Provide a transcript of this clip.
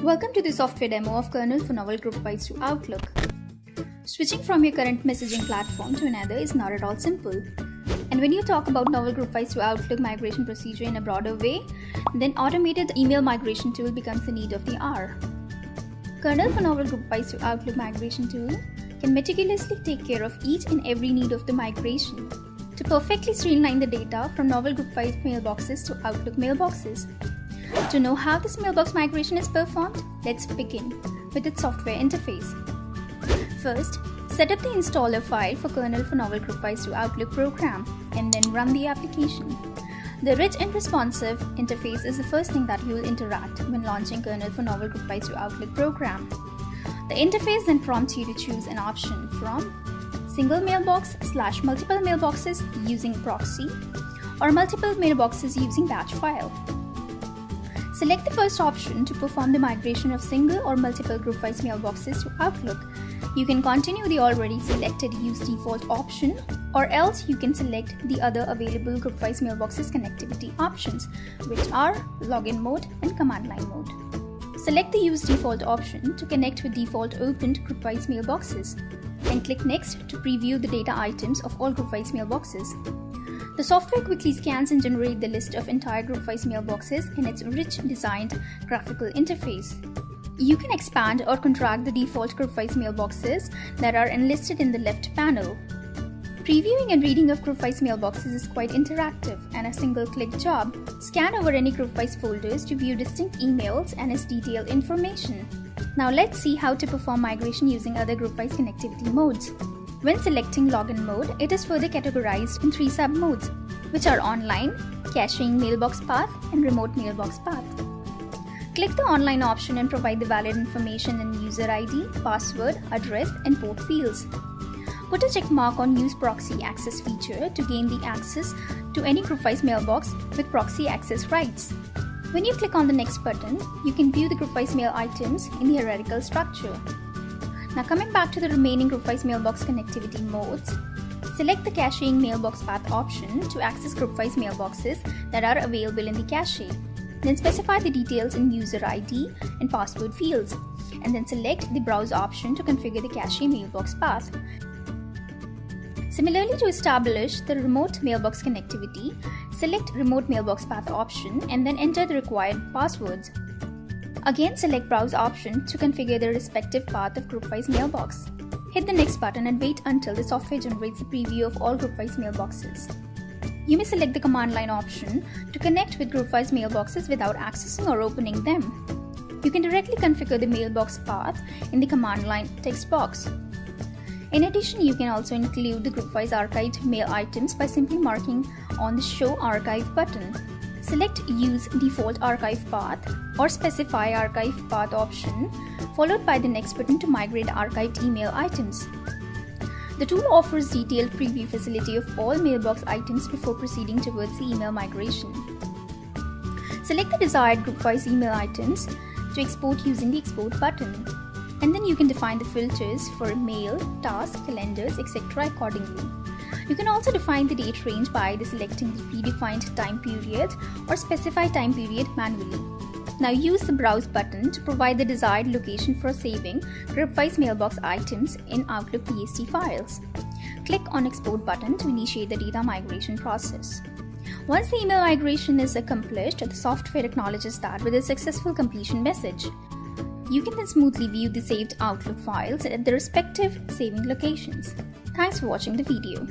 Welcome to the software demo of Kernel for Novell GroupWise to Outlook. Switching from your current messaging platform to another is not at all simple. And when you talk about Novell GroupWise to Outlook migration procedure in a broader way, then automated email migration tool becomes the need of the hour. Kernel for Novell GroupWise to Outlook migration tool can meticulously take care of each and every need of the migration to perfectly streamline the data from Novell GroupWise mailboxes to Outlook mailboxes. To know how this mailbox migration is performed, let's begin with its software interface. First, set up the installer file for Kernel for Novell GroupWise to Outlook program and then run the application. The rich and responsive interface is the first thing that you will interact when launching Kernel for Novell GroupWise to Outlook program. The interface then prompts you to choose an option from single mailbox / multiple mailboxes using proxy or multiple mailboxes using batch file. Select the first option to perform the migration of single or multiple GroupWise mailboxes to Outlook. You can continue the already selected Use Default option, or else you can select the other available GroupWise mailboxes connectivity options, which are Login Mode and Command Line Mode. Select the Use Default option to connect with default opened GroupWise mailboxes, and click Next to preview the data items of all GroupWise mailboxes. The software quickly scans and generates the list of entire GroupWise mailboxes in its rich designed graphical interface. You can expand or contract the default GroupWise mailboxes that are enlisted in the left panel. Previewing and reading of GroupWise mailboxes is quite interactive and a single-click job. Scan over any GroupWise folders to view distinct emails and its detailed information. Now let's see how to perform migration using other GroupWise connectivity modes. When selecting Login Mode, it is further categorized in 3 sub-modes, which are Online, Caching Mailbox Path, and Remote Mailbox Path. Click the Online option and provide the valid information in user ID, password, address, and port fields. Put a check mark on Use Proxy Access feature to gain the access to any GroupWise mailbox with proxy access rights. When you click on the Next button, you can view the GroupWise mail items in the hierarchical structure. Now coming back to the remaining GroupWise mailbox connectivity modes, select the Caching Mailbox Path option to access GroupWise mailboxes that are available in the cache. Then specify the details in user ID and password fields, and then select the Browse option to configure the cache mailbox path. Similarly, to establish the remote mailbox connectivity, select Remote Mailbox Path option and then enter the required passwords. Again, select Browse option to configure the respective path of GroupWise mailbox. Hit the Next button and wait until the software generates a preview of all GroupWise mailboxes. You may select the Command Line option to connect with GroupWise mailboxes without accessing or opening them. You can directly configure the mailbox path in the Command Line text box. In addition, you can also include the GroupWise archived mail items by simply marking on the Show Archive button. Select Use Default Archive Path or Specify Archive Path option, followed by the Next button to migrate archived email items. The tool offers detailed preview facility of all mailbox items before proceeding towards the email migration. Select the desired GroupWise email items to export using the Export button, and then you can define the filters for mail, tasks, calendars, etc. accordingly. You can also define the date range by either selecting the predefined time period or specify time period manually. Now use the Browse button to provide the desired location for saving GroupWise mailbox items in Outlook PST files. Click on Export button to initiate the data migration process. Once the email migration is accomplished, the software acknowledges that with a successful completion message. You can then smoothly view the saved Outlook files at their respective saving locations. Thanks for watching the video.